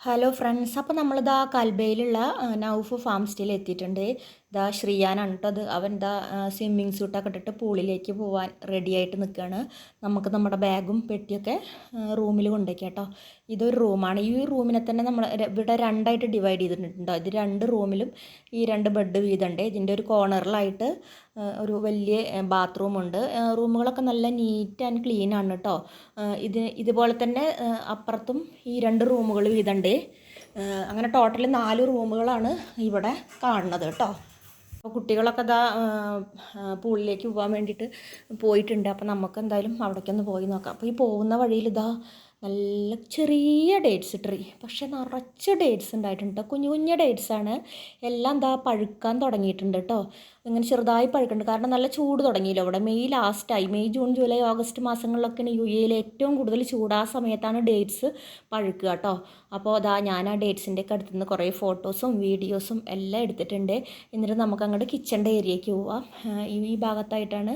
Hello friends, അപ്പോൾ നമ്മളിതാ കൽബയിലുള്ള നൗഫ് farm സ്റ്റേയിൽ എത്തിയിട്ടുണ്ട്. ഇതാ ശ്രീയാനാണ് കേട്ടോ. അത് അവൻ ഇതാ സ്വിമ്മിങ് സൂട്ടൊക്കെ ഇട്ടിട്ട് പൂളിലേക്ക് പോകാൻ റെഡി ആയിട്ട് നിൽക്കുകയാണ്. നമുക്ക് നമ്മുടെ ബാഗും പെട്ടിയൊക്കെ റൂമിൽ കൊണ്ടുവയ്ക്കാം കേട്ടോ. ഇതൊരു റൂമാണ്. ഈ റൂമിനെ തന്നെ നമ്മൾ ഇവിടെ രണ്ടായിട്ട് ഡിവൈഡ് ചെയ്തിട്ടുണ്ടോ. ഇത് രണ്ട് റൂമിലും ഈ രണ്ട് ബെഡ് വീതമുണ്ട്. ഇതിൻ്റെ ഒരു കോർണറിലായിട്ട് ഒരു വലിയ ബാത്റൂമുണ്ട്. റൂമുകളൊക്കെ നല്ല നീറ്റ് ആൻഡ് ക്ലീൻ ആണ് കേട്ടോ. ഇതുപോലെ തന്നെ അപ്പുറത്തും ഈ രണ്ട് റൂമുകൾ വീതമുണ്ട്. അങ്ങനെ ടോട്ടൽ 4 റൂമുകളാണ് ഇവിടെ കാണുന്നത് കേട്ടോ. അപ്പോൾ കുട്ടികളൊക്കെ ഇതാ പൂളിലേക്ക് പോകാൻ വേണ്ടിയിട്ട് പോയിട്ടുണ്ട്. അപ്പോൾ നമുക്ക് എന്തായാലും അവിടേക്കൊന്ന് പോയി നോക്കാം. അപ്പോൾ ഈ പോകുന്ന വഴിയിൽ ഇതാ നല്ല ചെറിയ ഡേറ്റ്സ് ട്രീ, പക്ഷെ നിറച്ച് ഡേറ്റ്സ് ഉണ്ടായിട്ടുണ്ട്. കുഞ്ഞു കുഞ്ഞു ഡേറ്റ്സാണ്. എല്ലാം എന്താ പഴുക്കാൻ തുടങ്ങിയിട്ടുണ്ട് കേട്ടോ. ഇങ്ങനെ ചെറുതായി പഴുക്കുന്നുണ്ട്. കാരണം നല്ല ചൂട് തുടങ്ങിയല്ലോ ഇവിടെ. മെയ് ലാസ്റ്റായി. മെയ്, ജൂൺ, ജൂലൈ, ഓഗസ്റ്റ് മാസങ്ങളിലൊക്കെയാണ് UAE ഏറ്റവും കൂടുതൽ ചൂട്. ആ സമയത്താണ് ഡേറ്റ്സ് പഴുക്കുക കേട്ടോ. അപ്പോൾ അതാ ഞാൻ ആ ഡേറ്റ്സിൻ്റെ ഒക്കെ അടുത്ത് നിന്ന് കുറേ ഫോട്ടോസും വീഡിയോസും എല്ലാം എടുത്തിട്ടുണ്ട്. എന്നിട്ട് നമുക്ക് അങ്ങോട്ട് കിച്ചൻ്റെ ഏരിയയ്ക്ക് പോവാം. ഈ ഭാഗത്തായിട്ടാണ്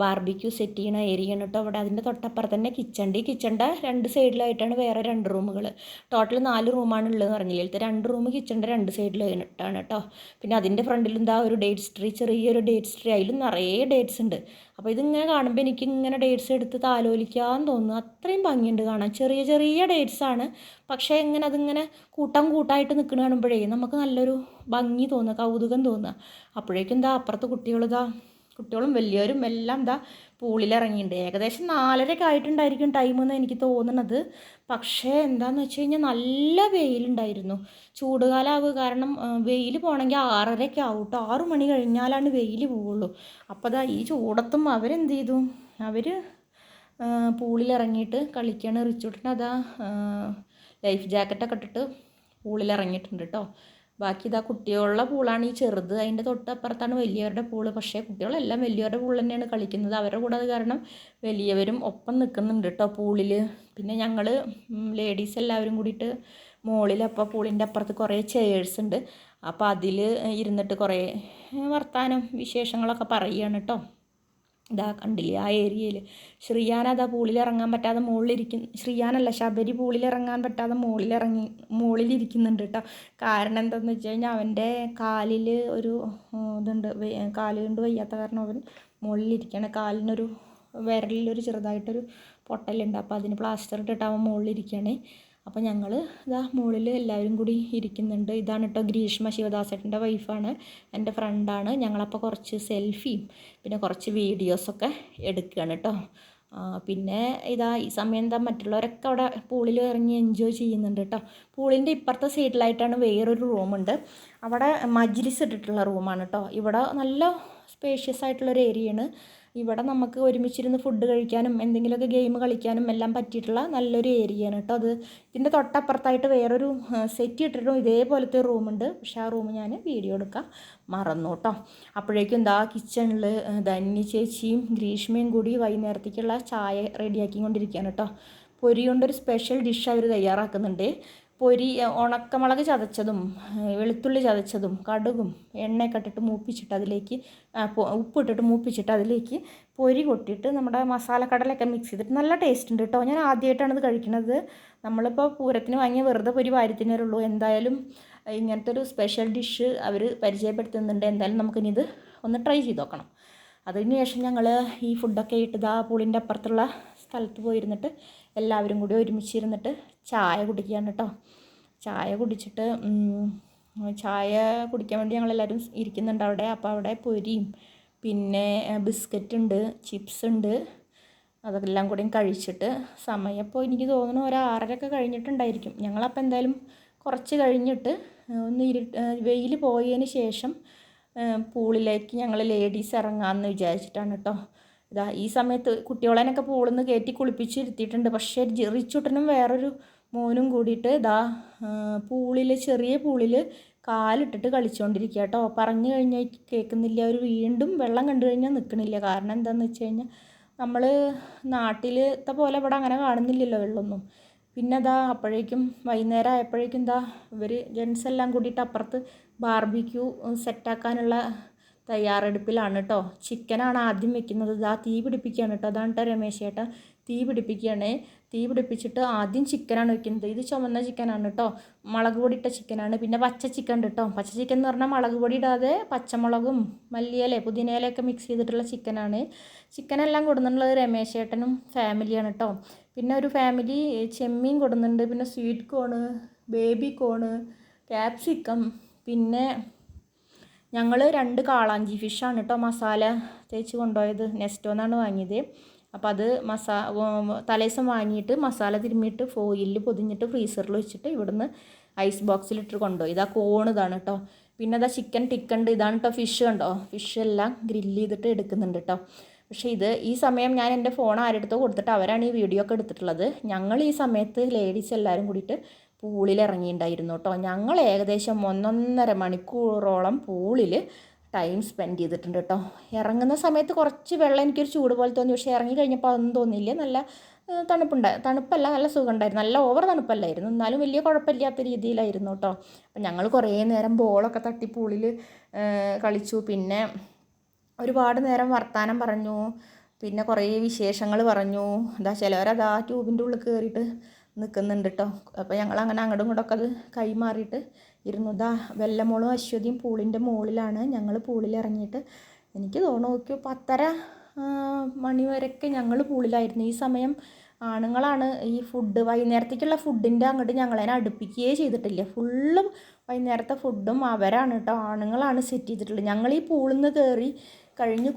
ബാർബിക്യൂ സെറ്റ് ചെയ്യുന്ന ഏരിയയാണ് കേട്ടോ. അവിടെ അതിൻ്റെ തൊട്ടപ്പുറത്ത് തന്നെ കിച്ചൻ്റെ. ഈ കിച്ചൻ്റെ 2 സൈഡിലായിട്ടാണ് വേറെ 2 റൂമുകൾ. ടോട്ടൽ 4 റൂമാണ് ഉള്ളതെന്ന് പറഞ്ഞില്ലേ. ഇതിലത്തെ 2 റൂം കിച്ചൻ്റെ 2 സൈഡിലായിട്ടാണ് കേട്ടോ. പിന്നെ അതിൻ്റെ ഫ്രണ്ടിൽ എന്താ ഒരു ഡേറ്റ്സ് ട്രീ, ചെറിയൊരു ഡേറ്റ്സ് ട്രീ. അതിലും നിറയെ ഡേറ്റ്സ് ഉണ്ട്. അപ്പോൾ ഇതിങ്ങനെ കാണുമ്പോൾ എനിക്ക് ഇങ്ങനെ ഡേറ്റ്സ് എടുത്ത് താലോലിക്കാൻ തോന്നുന്നു. അത്രയും ഭംഗിയുണ്ട് കാണാൻ. ചെറിയ ചെറിയ ഡേറ്റ്സ് ആണ്. പക്ഷേ ഇങ്ങനെ അതിങ്ങനെ കൂട്ടായിട്ട് നിൽക്കുന്ന കാണുമ്പോഴേ നമുക്ക് നല്ലൊരു ഭംഗി തോന്നുക, കൗതുകം തോന്നുക. അപ്പോഴേക്കും എന്താ അപ്പുറത്ത് കുട്ടികളും വലിയവരും എല്ലാം എന്താ പൂളിലിറങ്ങിയിട്ടുണ്ട്. ഏകദേശം 4:30 ആയിട്ടുണ്ടായിരിക്കും ടൈം എന്ന് എനിക്ക് തോന്നുന്നത്. പക്ഷേ എന്താണെന്ന് വെച്ച് കഴിഞ്ഞാൽ നല്ല വെയിലുണ്ടായിരുന്നു. ചൂടുകാലമാവുക കാരണം വെയിൽ പോകണമെങ്കിൽ 6:30 ആവും കേട്ടോ. 6 മണി കഴിഞ്ഞാലാണ് വെയിൽ പോവുള്ളൂ. അപ്പോൾ അതാ ഈ ചൂടത്തും അവരെന്ത് ചെയ്തു, അവർ പൂളിലിറങ്ങിയിട്ട് കളിക്കുകയാണ്. റിച്ചൂട്ടിന് അതാ ലൈഫ് ജാക്കറ്റൊക്കെ ഇട്ടിട്ട് പൂളിലിറങ്ങിയിട്ടുണ്ട് കേട്ടോ. ബാക്കി ഇതാ കുട്ടികളുടെ പൂളാണ് ഈ ചെറുത്. അതിൻ്റെ തൊട്ടപ്പുറത്താണ് വലിയവരുടെ പൂള്. പക്ഷേ കുട്ടികളെല്ലാം വലിയവരുടെ പൂൾ തന്നെയാണ് കളിക്കുന്നത്. അവരുടെ കൂടെ അത് കാരണം വലിയവരും ഒപ്പം നിൽക്കുന്നുണ്ട് കേട്ടോ പൂളിൽ. പിന്നെ ഞങ്ങൾ ലേഡീസ് എല്ലാവരും കൂടിയിട്ട് മുകളിൽ, അപ്പോൾ പൂളിൻ്റെ അപ്പുറത്ത് കുറേ ചെയേഴ്സ് ഉണ്ട്. അപ്പോൾ അതിൽ ഇരുന്നിട്ട് കുറേ വർത്താനം വിശേഷങ്ങളൊക്കെ പറയുകയാണ് കേട്ടോ. ഇതാ കണ്ടില്ലേ ആ ഏരിയയിൽ ശ്രീയാൻ അതാ പൂളിലിറങ്ങാൻ പറ്റാതെ മുകളിലിരിക്കുന്നു. ശ്രീയാനല്ല, ശബരി പൂളിലിറങ്ങാൻ പറ്റാതെ മുകളിലിരിക്കുന്നുണ്ട് കേട്ടോ. കാരണം എന്താണെന്ന് വെച്ച് കഴിഞ്ഞാൽ അവൻ്റെ കാലിൽ ഒരു ഇതുണ്ട്, കാലുകൊണ്ട് വയ്യാത്ത കാരണം അവൻ മുകളിലിരിക്കുകയാണ്. കാലിനൊരു വിരലിലൊരു ചെറുതായിട്ടൊരു പൊട്ടലുണ്ട്. അപ്പോൾ അതിന് പ്ലാസ്റ്റർ ഇട്ടിട്ട് അവൻ മുകളിലിരിക്കുകയാണ്. അപ്പോൾ ഞങ്ങൾ ഇതാ മുകളിൽ എല്ലാവരും കൂടി ഇരിക്കുന്നുണ്ട്. ഇതാണ് കേട്ടോ ഗ്രീഷ്മ, ശിവദാസേട്ടൻ്റെ വൈഫാണ്, എൻ്റെ ഫ്രണ്ടാണ്. ഞങ്ങളപ്പോൾ കുറച്ച് സെൽഫിയും പിന്നെ കുറച്ച് വീഡിയോസൊക്കെ എടുക്കുകയാണ് കേട്ടോ. പിന്നെ ഇതാ ഈ സമയം എന്താ മറ്റുള്ളവരൊക്കെ അവിടെ പൂളിൽ ഇറങ്ങി എൻജോയ് ചെയ്യുന്നുണ്ട് കേട്ടോ. പൂളിൻ്റെ ഇപ്പുറത്തെ സൈഡിലായിട്ടാണ് വേറൊരു റൂമുണ്ട്. അവിടെ മജ്ലിസ് ഇട്ടിട്ടുള്ള റൂമാണ് കേട്ടോ. ഇവിടെ നല്ല സ്പേഷ്യസ് ആയിട്ടുള്ളൊരു ഏരിയയാണ്. ഇവിടെ നമുക്ക് ഒരുമിച്ചിരുന്ന് ഫുഡ് കഴിക്കാനും എന്തെങ്കിലുമൊക്കെ ഗെയിം കളിക്കാനും എല്ലാം പറ്റിയിട്ടുള്ള നല്ലൊരു ഏരിയയാണ് കേട്ടോ അത്. ഇതിൻ്റെ തൊട്ടപ്പുറത്തായിട്ട് വേറൊരു സെറ്റ് ഇട്ടിട്ടും ഇതേപോലത്തെ റൂമുണ്ട്. പക്ഷേ ആ റൂം ഞാൻ വീഡിയോ എടുക്കാൻ മറന്നു കേട്ടോ. അപ്പോഴേക്കും എന്താ കിച്ചണിൽ ധന്യ ചേച്ചിയും ഗ്രീഷ്മയും കൂടി വൈകുന്നേരത്തേക്കുള്ള ചായ റെഡിയാക്കിക്കൊണ്ടിരിക്കുകയാണ് കേട്ടോ. പൊരി കൊണ്ടൊരു സ്പെഷ്യൽ ഡിഷ് അവർ തയ്യാറാക്കുന്നുണ്ട്. പൊരി, ഉണക്കമുളക് ചതച്ചതും വെളുത്തുള്ളി ചതച്ചതും കടുകും എണ്ണയൊക്കെ ഇട്ടിട്ട് മൂപ്പിച്ചിട്ട് അതിലേക്ക് ഉപ്പിട്ടിട്ട് മൂപ്പിച്ചിട്ട് അതിലേക്ക് പൊരി കൊട്ടിയിട്ട് നമ്മുടെ മസാലക്കടലൊക്കെ മിക്സ് ചെയ്തിട്ട് നല്ല ടേസ്റ്റ് ഉണ്ട് കേട്ടോ. ഞാൻ ആദ്യമായിട്ടാണ് ഇത് കഴിക്കുന്നത്. നമ്മളിപ്പോൾ പൂരത്തിന് വാങ്ങിയ വെറുതെ പൊരി വാരിത്തിനേരുള്ളൂ. എന്തായാലും ഇങ്ങനത്തെ ഒരു സ്പെഷ്യൽ ഡിഷ് അവർ പരിചയപ്പെടുത്തുന്നുണ്ട്. എന്തായാലും നമുക്കിനി ഇത് ഒന്ന് ട്രൈ ചെയ്ത് നോക്കണം. അതിന് ശേഷം ഞങ്ങൾ ഈ ഫുഡൊക്കെ ഇട്ട് ഇതാ പൂളിൻ്റെ അപ്പുറത്തുള്ള സ്ഥലത്ത് പോയിരുന്നിട്ട് എല്ലാവരും കൂടി ഒരുമിച്ചിരുന്നിട്ട് ചായ കുടിക്കുകയാണ് കേട്ടോ. ചായ കുടിച്ചിട്ട് ചായ കുടിക്കാൻ വേണ്ടി ഞങ്ങളെല്ലാവരും ഇരിക്കുന്നുണ്ട് അവിടെ. അപ്പോൾ അവിടെ പൊരിയും പിന്നെ ബിസ്ക്കറ്റ് ഉണ്ട്, ചിപ്സ് ഉണ്ട്. അതെല്ലാം കൂടിയും കഴിച്ചിട്ട് സമയം ഇപ്പോൾ എനിക്ക് തോന്നുന്നു ഒരു 6:30 കഴിഞ്ഞിട്ടുണ്ടായിരിക്കും. ഞങ്ങളപ്പോൾ എന്തായാലും കുറച്ച് കഴിഞ്ഞിട്ട് ഒന്ന് വെയിൽ പോയതിന് ശേഷം പൂളിലേക്ക് ഞങ്ങൾ ലേഡീസ് ഇറങ്ങാമെന്ന് വിചാരിച്ചിട്ടാണ് കേട്ടോ. ഇതാ ഈ സമയത്ത് കുട്ടികളെയൊക്കെ പൂളിൽ നിന്ന് കയറ്റി കുളിപ്പിച്ചിരുത്തിയിട്ടുണ്ട്. പക്ഷേ റിച്ചുട്ടനും വേറൊരു മോനും കൂടിയിട്ട് ഇതാ ചെറിയ പൂളിൽ കാലിട്ടിട്ട് കളിച്ചുകൊണ്ടിരിക്കുക കേട്ടോ. പറഞ്ഞു കഴിഞ്ഞാൽ കേൾക്കുന്നില്ല. അവർ വീണ്ടും വെള്ളം കണ്ടു കഴിഞ്ഞാൽ നിൽക്കണില്ല. കാരണം എന്താണെന്ന് വെച്ച് കഴിഞ്ഞാൽ നമ്മൾ നാട്ടിലത്തെ പോലെ ഇവിടെ അങ്ങനെ കാണുന്നില്ലല്ലോ വെള്ളമൊന്നും. പിന്നെ അതാ അപ്പോഴേക്കും വൈകുന്നേരം ആയപ്പോഴേക്കും ഇവർ ജെൻസ് എല്ലാം കൂടിയിട്ട് അപ്പുറത്ത് ബാർബിക്യൂ സെറ്റാക്കാനുള്ള തയ്യാറെടുപ്പിലാണ് കേട്ടോ. ചിക്കനാണ് ആദ്യം വെക്കുന്നത്. തീ പിടിപ്പിക്കുകയാണ് കേട്ടോ. അതാണ് കേട്ടോ രമേശ് ചേട്ടൻ തീ പിടിപ്പിക്കുകയാണ്. തീ പിടിപ്പിച്ചിട്ട് ആദ്യം ചിക്കനാണ് വെക്കുന്നത്. ഇത് ചുമന്ന ചിക്കനാണ് കേട്ടോ, മുളക് പൊടി ഇട്ട ചിക്കനാണ്. പിന്നെ പച്ച ചിക്കൻ ഉണ്ട് കേട്ടോ. പച്ച ചിക്കൻ എന്ന് പറഞ്ഞാൽ മുളക് പൊടി ഇടാതെ പച്ചമുളകും മല്ലിയില പുതിനയിലയൊക്കെ മിക്സ് ചെയ്തിട്ടുള്ള ചിക്കനാണ്. ചിക്കനെല്ലാം കൊടുക്കുന്നുള്ളത് രമേശ് ഏട്ടനും ഫാമിലിയാണ് കേട്ടോ. പിന്നെ ഒരു ഫാമിലി ചെമ്മീൻ കൊടുക്കുന്നുണ്ട്, പിന്നെ sweet cone, baby cone, capsicum, പിന്നെ ഞങ്ങൾ 2 കാളാഞ്ചി ഫിഷാണ് കേട്ടോ മസാല തേച്ച് കൊണ്ടുപോയത്. നെസ്റ്റോന്നാണ് വാങ്ങിയത്. അപ്പോൾ അത് തലേദിവസം വാങ്ങിയിട്ട് മസാല തിരുമ്മിയിട്ട് ഫോയിലിൽ പൊതിഞ്ഞിട്ട് ഫ്രീസറിൽ വെച്ചിട്ട് ഇവിടുന്ന് ഐസ് ബോക്സിലിട്ട് കൊണ്ടുപോയി. ഇതാ കോൺ ഇതാണ് കേട്ടോ. പിന്നെ ഇതാ ചിക്കൻ ടിക്കണ്ട്, ഇതാണ് കേട്ടോ ഫിഷ് കണ്ടോ. ഫിഷ് എല്ലാം ഗ്രില്ല് ചെയ്തിട്ട് എടുക്കുന്നുണ്ട് കേട്ടോ. പക്ഷേ ഈ സമയം ഞാൻ എൻ്റെ ഫോൺ ആരെടുത്തോ കൊടുത്തിട്ട് അവരാണ് ഈ വീഡിയോ ഒക്കെ എടുത്തിട്ടുള്ളത്. ഞങ്ങൾ ഈ സമയത്ത് ലേഡീസ് എല്ലാവരും കൂടിയിട്ട് പൂളിൽ ഇറങ്ങിയിട്ടുണ്ടായിരുന്നു കേട്ടോ. ഞങ്ങൾ ഏകദേശം 1.5 മണിക്കൂറോളം പൂളിൽ ടൈം സ്പെൻഡ് ചെയ്തിട്ടുണ്ട് കേട്ടോ. ഇറങ്ങുന്ന സമയത്ത് കുറച്ച് വെള്ളം എനിക്കൊരു ചൂട് പോലെ തോന്നി, പക്ഷേ ഇറങ്ങി കഴിഞ്ഞപ്പോൾ അതൊന്നും തോന്നിയില്ല. നല്ല തണുപ്പല്ല, നല്ല സുഖമുണ്ടായിരുന്നു. നല്ല ഓവർ തണുപ്പല്ലായിരുന്നു, എന്നാലും വലിയ കുഴപ്പമില്ലാത്ത രീതിയിലായിരുന്നു കേട്ടോ. അപ്പം ഞങ്ങൾ കുറേ നേരം ബോളൊക്കെ തട്ടി പൂളിൽ കളിച്ചു. പിന്നെ ഒരുപാട് നേരം വർത്താനം പറഞ്ഞു, പിന്നെ കുറേ വിശേഷങ്ങൾ പറഞ്ഞു. ചിലവരതാ ട്യൂബിൻ്റെ ഉള്ളിൽ കയറിയിട്ട് നിൽക്കുന്നുണ്ട് കേട്ടോ. അപ്പോൾ ഞങ്ങൾ അങ്ങനെ അങ്ങോട്ടും ഇങ്ങോട്ടൊക്കെ അത് കൈമാറിയിട്ട് ഇരുന്നു. വെല്ലമോളും അശ്വതിയും പൂളിൻ്റെ മുകളിലാണ്. ഞങ്ങൾ പൂളിൽ ഇറങ്ങിയിട്ട് എനിക്ക് തോന്നുന്നു 10:30 മണി വരെയൊക്കെ ഞങ്ങൾ പൂളിലായിരുന്നു. ഈ സമയം ആണുങ്ങളാണ് ഈ വൈകുന്നേരത്തേക്കുള്ള ഫുഡിൻ്റെ അങ്ങോട്ട് ഞങ്ങളതിനെ അടുപ്പിക്കുകയേ ചെയ്തിട്ടില്ല. ഫുള്ളും വൈകുന്നേരത്തെ ഫുഡും അവരാണ് കേട്ടോ, ആണുങ്ങളാണ് സെറ്റ് ചെയ്തിട്ടുള്ളത്. ഞങ്ങൾ ഈ പൂളിൽ നിന്ന് കയറി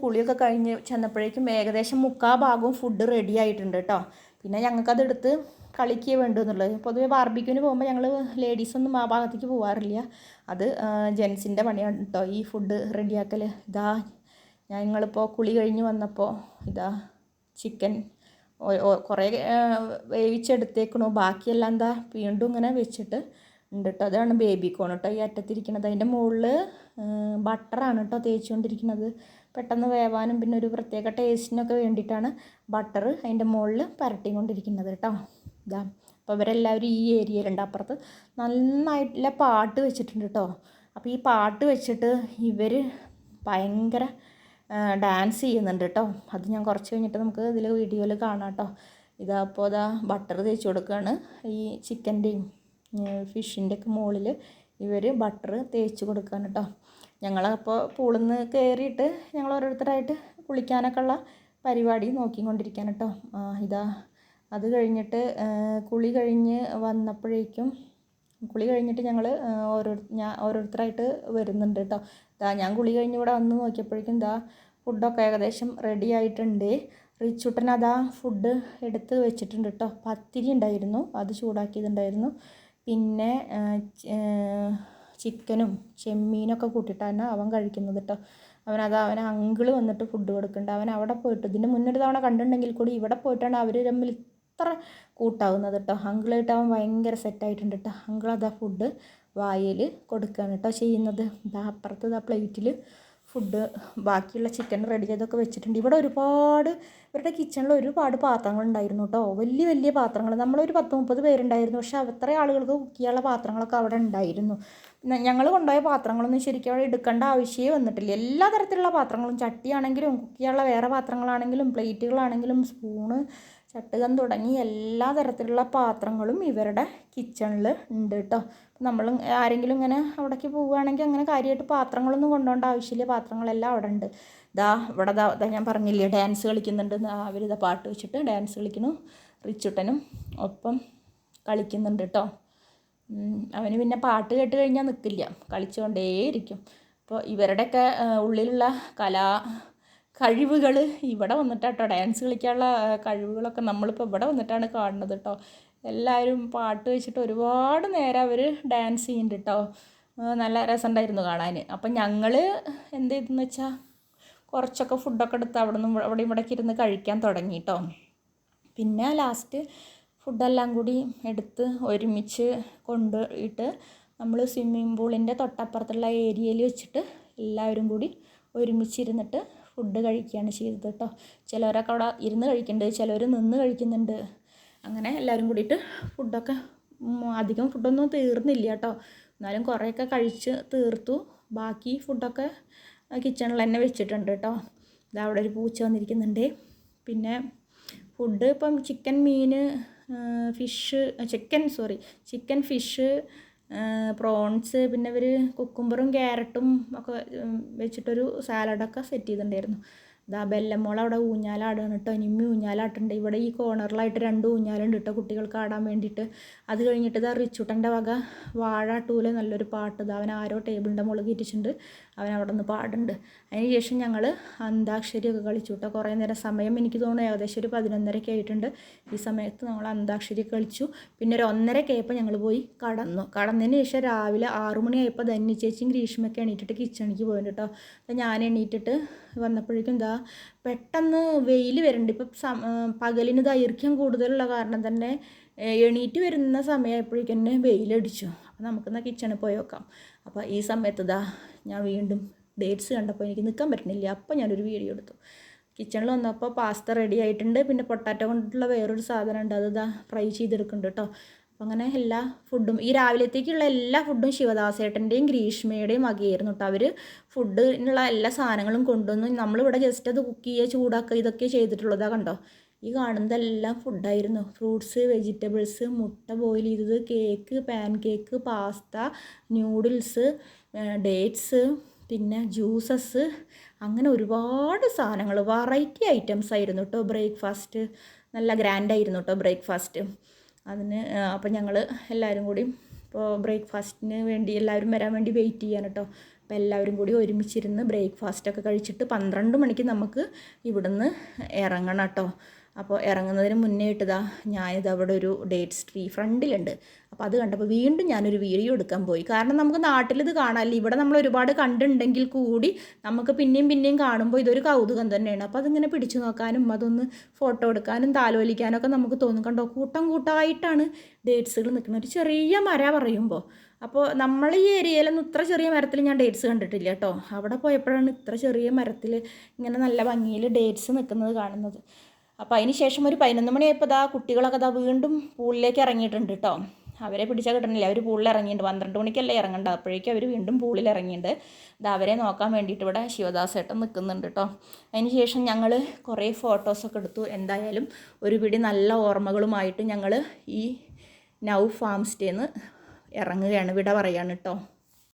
കുളിയൊക്കെ കഴിഞ്ഞ് ചെന്നപ്പോഴേക്കും ഏകദേശം 3/4 ഭാഗവും ഫുഡ് റെഡി ആയിട്ടുണ്ട് കേട്ടോ. പിന്നെ ഞങ്ങൾക്കതെടുത്ത് കളിക്കുകയേ വേണ്ടു എന്നുള്ളത്. പൊതുവേ ബാർബിക്യൂവിന് പോകുമ്പോൾ ഞങ്ങൾ ലേഡീസൊന്നും ആ ഭാഗത്തേക്ക് പോകാറില്ല. അത് ജെൻസിൻ്റെ പണിയാണ് കേട്ടോ ഈ ഫുഡ് റെഡിയാക്കൽ. ഞങ്ങളിപ്പോൾ കുളി കഴിഞ്ഞ് വന്നപ്പോൾ ചിക്കൻ കുറേ വേവിച്ചെടുത്തേക്കണു. ബാക്കിയെല്ലാം വീണ്ടും ഇങ്ങനെ വെച്ചിട്ട് ഉണ്ട് കേട്ടോ. അതാണ് ബേബി കോൺ കേട്ടോ ഈ അറ്റത്തിരിക്കുന്നത്. അതിൻ്റെ മുകളിൽ ബട്ടറാണ് കേട്ടോ തേച്ചുകൊണ്ടിരിക്കുന്നത്, പെട്ടെന്ന് വേവാനും പിന്നെ ഒരു പ്രത്യേക ടേസ്റ്റിനൊക്കെ വേണ്ടിയിട്ടാണ് ബട്ടർ അതിൻ്റെ മുകളിൽ പരട്ടിക്കൊണ്ടിരിക്കുന്നത് കേട്ടോ. അപ്പോൾ ഇവരെല്ലാവരും ഈ ഏരിയയിലുണ്ട്. അപ്പുറത്ത് നന്നായിട്ടുള്ള പാട്ട് വെച്ചിട്ടുണ്ട് കേട്ടോ. അപ്പോൾ ഈ പാട്ട് വെച്ചിട്ട് ഇവർ ഭയങ്കര ഡാൻസ് ചെയ്യുന്നുണ്ട് കേട്ടോ. അത് ഞാൻ കുറച്ച് കഴിഞ്ഞിട്ട് നമുക്ക് ഇതിൽ വീഡിയോയിൽ കാണാം കേട്ടോ. അപ്പോൾ ബട്ടർ തേച്ച് കൊടുക്കുകയാണ്. ഈ ചിക്കൻ്റെയും ഫിഷിൻ്റെയൊക്കെ മുകളിൽ ഇവർ ബട്ടർ തേച്ച് കൊടുക്കുകയാണ് കേട്ടോ. ഞങ്ങളപ്പോൾ പൂളിൽ നിന്ന് കയറിയിട്ട് ഞങ്ങൾ ഓരോരുത്തരായിട്ട് കുളിക്കാനൊക്കെ ഉള്ള പരിപാടി നോക്കിക്കൊണ്ടിരിക്കുകയാണ് കേട്ടോ. അത് കഴിഞ്ഞിട്ട് കുളി കഴിഞ്ഞിട്ട് ഞങ്ങൾ ഓരോരുത്തരായിട്ട് വരുന്നുണ്ട് കേട്ടോ. ഞാൻ കുളി കഴിഞ്ഞ് ഇവിടെ വന്ന് നോക്കിയപ്പോഴേക്കും ഫുഡൊക്കെ ഏകദേശം റെഡി ആയിട്ടുണ്ട്. റിച്ചുട്ടൻ ഫുഡ് എടുത്ത് വെച്ചിട്ടുണ്ട് കേട്ടോ. പത്തിരി ഉണ്ടായിരുന്നു, അത് ചൂടാക്കിയതുണ്ടായിരുന്നു. പിന്നെ ചിക്കനും ചെമ്മീനൊക്കെ കൂട്ടിയിട്ടാണ് അവൻ കഴിക്കുന്നത് കേട്ടോ. അവൻ അങ്കിള് വന്നിട്ട് ഫുഡ് കൊടുക്കുന്നുണ്ട്. അവൻ അവിടെ പോയിട്ട് ഇതിൻ്റെ മുന്നൊരു തവണ കണ്ടിട്ടുണ്ടെങ്കിൽ കൂടി ഇവിടെ പോയിട്ടാണ് അവർ തമ്മിൽ ഇത്ര കൂട്ടാവുന്നത് കേട്ടോ. അങ്കിളായിട്ട് അവൻ ഭയങ്കര സെറ്റായിട്ടുണ്ട് കേട്ടോ. അങ്കിൾ ഫുഡ് വായിൽ കൊടുക്കുകയാണ് കേട്ടോ ചെയ്യുന്നത്. അപ്പുറത്ത് പ്ലേറ്റിൽ ഫുഡ് ബാക്കിയുള്ള ചിക്കൻ റെഡി ചെയ്തൊക്കെ വെച്ചിട്ടുണ്ട്. ഇവിടെ ഇവരുടെ കിച്ചണിൽ ഒരുപാട് പാത്രങ്ങളുണ്ടായിരുന്നു കേട്ടോ. വലിയ വലിയ പാത്രങ്ങൾ, നമ്മളൊരു 10-30 പേരുണ്ടായിരുന്നു. പക്ഷേ അത്ര ആളുകൾക്ക് കുക്ക് ചെയ്യാനുള്ള പാത്രങ്ങളൊക്കെ അവിടെ ഉണ്ടായിരുന്നു. ഞങ്ങൾ കൊണ്ടുപോയ പാത്രങ്ങളൊന്നും ശരിക്കും അവിടെ എടുക്കേണ്ട ആവശ്യമേ വന്നിട്ടില്ല. എല്ലാ തരത്തിലുള്ള പാത്രങ്ങളും, ചട്ടിയാണെങ്കിലും കുക്ക് ചെയ്യാനുള്ള വേറെ പാത്രങ്ങളാണെങ്കിലും പ്ലേറ്റുകളാണെങ്കിലും സ്പൂണ് ചട്ടുകം തുടങ്ങി എല്ലാ തരത്തിലുള്ള പാത്രങ്ങളും ഇവരുടെ കിച്ചണിൽ ഉണ്ട് കേട്ടോ. നമ്മൾ ആരെങ്കിലും ഇങ്ങനെ അവിടേക്ക് പോവുകയാണെങ്കിൽ അങ്ങനെ കാര്യമായിട്ട് പാത്രങ്ങളൊന്നും കൊണ്ടുപോകേണ്ട ആവശ്യമില്ല. പാത്രങ്ങളെല്ലാം അവിടെ ഉണ്ട്. ഇവിടെ ഞാൻ പറഞ്ഞില്ലേ ഡാൻസ് കളിക്കുന്നുണ്ട്. അവരിതാ പാട്ട് വെച്ചിട്ട് ഡാൻസ് കളിക്കുന്നു. റിച്ചുട്ടനും ഒപ്പം കളിക്കുന്നുണ്ട് കേട്ടോ. അവന് പിന്നെ പാട്ട് കേട്ട് കഴിഞ്ഞാൽ നിൽക്കില്ല, കളിച്ചുകൊണ്ടേയിരിക്കും. അപ്പോൾ ഇവരുടെയൊക്കെ ഉള്ളിലുള്ള കഴിവുകൾ ഇവിടെ വന്നിട്ടാട്ടോ, ഡാൻസ് കളിക്കാനുള്ള കഴിവുകളൊക്കെ നമ്മളിപ്പോൾ ഇവിടെ വന്നിട്ടാണ് കാണുന്നത് കേട്ടോ. എല്ലാവരും പാട്ട് വെച്ചിട്ട് ഒരുപാട് നേരം അവർ ഡാൻസ് ചെയ്യുന്നുണ്ട് കേട്ടോ. നല്ല രസമുണ്ടായിരുന്നു കാണാൻ. അപ്പം ഞങ്ങൾ എന്ത് ചെയ്തെന്ന് വെച്ചാൽ കുറച്ചൊക്കെ ഫുഡൊക്കെ എടുത്ത് അവിടെ ഇവിടേക്ക് ഇരുന്ന് കഴിക്കാൻ തുടങ്ങി കേട്ടോ. പിന്നെ ലാസ്റ്റ് ഫുഡെല്ലാം കൂടി എടുത്ത് ഒരുമിച്ച് കൊണ്ടുപോയിട്ട് നമ്മൾ സ്വിമ്മിംഗ് പൂളിൻ്റെ തൊട്ടപ്പുറത്തുള്ള ഏരിയയിൽ വെച്ചിട്ട് എല്ലാവരും കൂടി ഒരുമിച്ചിരുന്നിട്ട് ഫുഡ് കഴിക്കുകയാണ് ചെയ്തത് കേട്ടോ. ചിലവരൊക്കെ അവിടെ ഇരുന്ന് കഴിക്കുന്നുണ്ട്, ചിലവർ നിന്ന് കഴിക്കുന്നുണ്ട്. അങ്ങനെ എല്ലാവരും കൂടിയിട്ട് ഫുഡൊക്കെ അധികം ഫുഡൊന്നും തീർന്നില്ല കേട്ടോ. എന്നാലും കുറേയൊക്കെ കഴിച്ച് തീർത്തു. ബാക്കി ഫുഡൊക്കെ കിച്ചണിൽ തന്നെ വെച്ചിട്ടുണ്ട് കേട്ടോ. അവിടെ ഒരു പൂച്ച വന്നിരിക്കുന്നുണ്ട്. പിന്നെ ഫുഡ് ഇപ്പം ചിക്കൻ, മീൻ, ഫിഷ്, ചിക്കൻ, ഫിഷ്, പ്രോൺസ്, പിന്നെ ഇവർ കുക്കുംബറും ക്യാരറ്റും ഒക്കെ വെച്ചിട്ടൊരു സാലഡൊക്കെ സെറ്റ് ചെയ്തിട്ടുണ്ടായിരുന്നു. ഇതാ ബെല്ലമ്മോൾ അവിടെ ഊഞ്ഞാലാടുകയാണ് കേട്ടോ. നിമ്മി ഊഞ്ഞാലാട്ടുണ്ട്. ഇവിടെ ഈ കോർണറിലായിട്ട് 2 ഊഞ്ഞാലുണ്ട് കേട്ടോ കുട്ടികൾക്ക് ആടാൻ വേണ്ടിയിട്ട്. അത് കഴിഞ്ഞിട്ട് ഇതാ റിച്ചുട്ടൻ്റെ വക വാഴ 2 നല്ലൊരു പാട്ട്. ഇത് അവൻ ആരോ ടേബിളിൻ്റെ മുകളിൽ കയറ്റിച്ചിട്ടുണ്ട്, അവൻ അവിടെ നിന്ന് പാടുന്നുണ്ട്. അതിന് ശേഷം ഞങ്ങൾ അന്താക്ഷരിയൊക്കെ കളിച്ചു കേട്ടോ. കുറേ നേരം സമയം എനിക്ക് തോന്നുന്നു ഏകദേശം ഒരു 11:30 ആയിട്ടുണ്ട്. ഈ സമയത്ത് നമ്മൾ അന്താക്ഷരി കളിച്ചു. പിന്നെ ഒരു 1:30 ആയപ്പോൾ ഞങ്ങൾ പോയി കടന്നതിന് ശേഷം രാവിലെ 6 മണിയായപ്പോൾ ധന്യ ചേച്ചിയും ഗ്രീഷ്മയൊക്കെ എണീറ്റിട്ട് കിച്ചണിക്ക് പോയിട്ടുണ്ട് കേട്ടോ. അപ്പോൾ ഞാൻ എണീറ്റിട്ട് വന്നപ്പോഴേക്കും എന്താ പെട്ടെന്ന് വെയിൽ വരുന്നുണ്ട്. ഇപ്പം പകലിന് ദൈർഘ്യം കൂടുതലുള്ള കാരണം തന്നെ എണീറ്റ് വരുന്ന സമയമായപ്പോഴേക്കും തന്നെ വെയിലടിച്ചു. അപ്പോൾ നമുക്കെന്നാൽ കിച്ചണിൽ പോയി നോക്കാം. അപ്പോൾ ഈ സമയത്ത് ഞാൻ വീണ്ടും ഡേറ്റ്സ് കണ്ടപ്പോൾ എനിക്ക് നിൽക്കാൻ പറ്റുന്നില്ല. അപ്പോൾ ഞാനൊരു വീഡിയോ എടുത്തു. കിച്ചണിൽ വന്നപ്പോൾ പാസ്ത റെഡി ആയിട്ടുണ്ട്. പിന്നെ പൊട്ടാറ്റോ കൊണ്ടുള്ള വേറൊരു സാധനം ഉണ്ട്, അത് ഫ്രൈ ചെയ്തെടുക്കുന്നുണ്ട് കേട്ടോ. അപ്പം അങ്ങനെ എല്ലാ ഫുഡും ഈ രാവിലത്തേക്കുള്ള എല്ലാ ഫുഡും ശിവദാസേട്ടൻ്റെയും ഗ്രീഷ്മയുടെയും വകയായിരുന്നു കേട്ടോ. അവർ ഫുഡിനുള്ള എല്ലാ സാധനങ്ങളും കൊണ്ടുവന്നു. നമ്മളിവിടെ ജസ്റ്റ് അത് കുക്ക് ചെയ്യുക, ചൂടാക്കുക, ഇതൊക്കെ ചെയ്തിട്ടുള്ളതാണ്. കണ്ടോ, ഈ കാണുന്നതെല്ലാം ഫുഡായിരുന്നു. ഫ്രൂട്ട്സ്, വെജിറ്റബിൾസ്, മുട്ട ബോയിൽ ചെയ്തത്, cake, pan cake, pasta, noodles, dates, പിന്നെ ജ്യൂസസ്, അങ്ങനെ ഒരുപാട് സാധനങ്ങൾ, വെറൈറ്റി ഐറ്റംസ് ആയിരുന്നു കേട്ടോ. ബ്രേക്ക്ഫാസ്റ്റ് നല്ല ഗ്രാൻഡായിരുന്നു കേട്ടോ ബ്രേക്ക്ഫാസ്റ്റ്. അപ്പം ഞങ്ങൾ എല്ലാവരും കൂടി ഇപ്പോൾ ബ്രേക്ക്ഫാസ്റ്റിന് വേണ്ടി എല്ലാവരും വരാൻ വേണ്ടി വെയിറ്റ് ചെയ്യാൻ കേട്ടോ. അപ്പോൾ എല്ലാവരും കൂടി ഒരുമിച്ചിരുന്ന് ബ്രേക്ക്ഫാസ്റ്റൊക്കെ കഴിച്ചിട്ട് 12 മണിക്ക് നമുക്ക് ഇവിടുന്ന് ഇറങ്ങണം കേട്ടോ. അപ്പോൾ ഇറങ്ങുന്നതിന് മുന്നേ ഞാനിത് അവിടെ ഒരു ഡേറ്റ്സ് ട്രീ ഫ്രണ്ടിലുണ്ട്. അപ്പോൾ അത് കണ്ടപ്പോൾ വീണ്ടും ഞാനൊരു വീഡിയോ എടുക്കാൻ പോയി. കാരണം നമുക്ക് നാട്ടിലിത് കാണാമല്ലോ, ഇവിടെ നമ്മൾ ഒരുപാട് കണ്ടുണ്ടെങ്കിൽ കൂടി നമുക്ക് പിന്നെയും കാണുമ്പോൾ ഇതൊരു കൗതുകം തന്നെയാണ്. അപ്പോൾ അതിങ്ങനെ പിടിച്ചു നോക്കാനും അതൊന്ന് ഫോട്ടോ എടുക്കാനും താലോലിക്കാനും ഒക്കെ നമുക്ക് തോന്നും. കണ്ടോ, കൂട്ടമായിട്ടാണ് ഡേറ്റ്സുകൾ നിൽക്കുന്നത്. ഒരു ചെറിയ മര പറയുമ്പോൾ, അപ്പോൾ നമ്മൾ ഈ ഏരിയയിലൊന്നും ഇത്ര ചെറിയ മരത്തിൽ ഞാൻ ഡേറ്റ്സ് കണ്ടിട്ടില്ല കേട്ടോ. അവിടെ പോയപ്പോഴാണ് ഇത്ര ചെറിയ മരത്തിൽ ഇങ്ങനെ നല്ല ഭംഗിയിൽ ഡേറ്റ്സ് നിൽക്കുന്നത് കാണുന്നത്. അപ്പോൾ അതിന് ശേഷം ഒരു 11 മണിയായപ്പോൾ കുട്ടികളൊക്കെ വീണ്ടും പൂളിലേക്ക് ഇറങ്ങിയിട്ടുണ്ട് കേട്ടോ. അവരെ പിടിച്ചാൽ കിട്ടണില്ല, അവർ പൂളിൽ ഇറങ്ങിയിട്ടുണ്ട്. 12 മണിക്കല്ലേ ഇറങ്ങേണ്ടത്, അപ്പോഴേക്കും അവർ വീണ്ടും പൂളിൽ ഇറങ്ങിയിട്ടുണ്ട്. അവരെ നോക്കാൻ വേണ്ടിയിട്ട് ഇവിടെ ശിവദാസേട്ടൻ നിൽക്കുന്നുണ്ട് കേട്ടോ. അതിന് ശേഷം ഞങ്ങൾ കുറേ ഫോട്ടോസൊക്കെ എടുത്തു. എന്തായാലും ഒരു പിടി നല്ല ഓർമ്മകളുമായിട്ട് ഞങ്ങൾ ഈ നൗ ഫാം സ്റ്റേന്ന് ഇറങ്ങുകയാണ്, വിട പറയാണ് കേട്ടോ.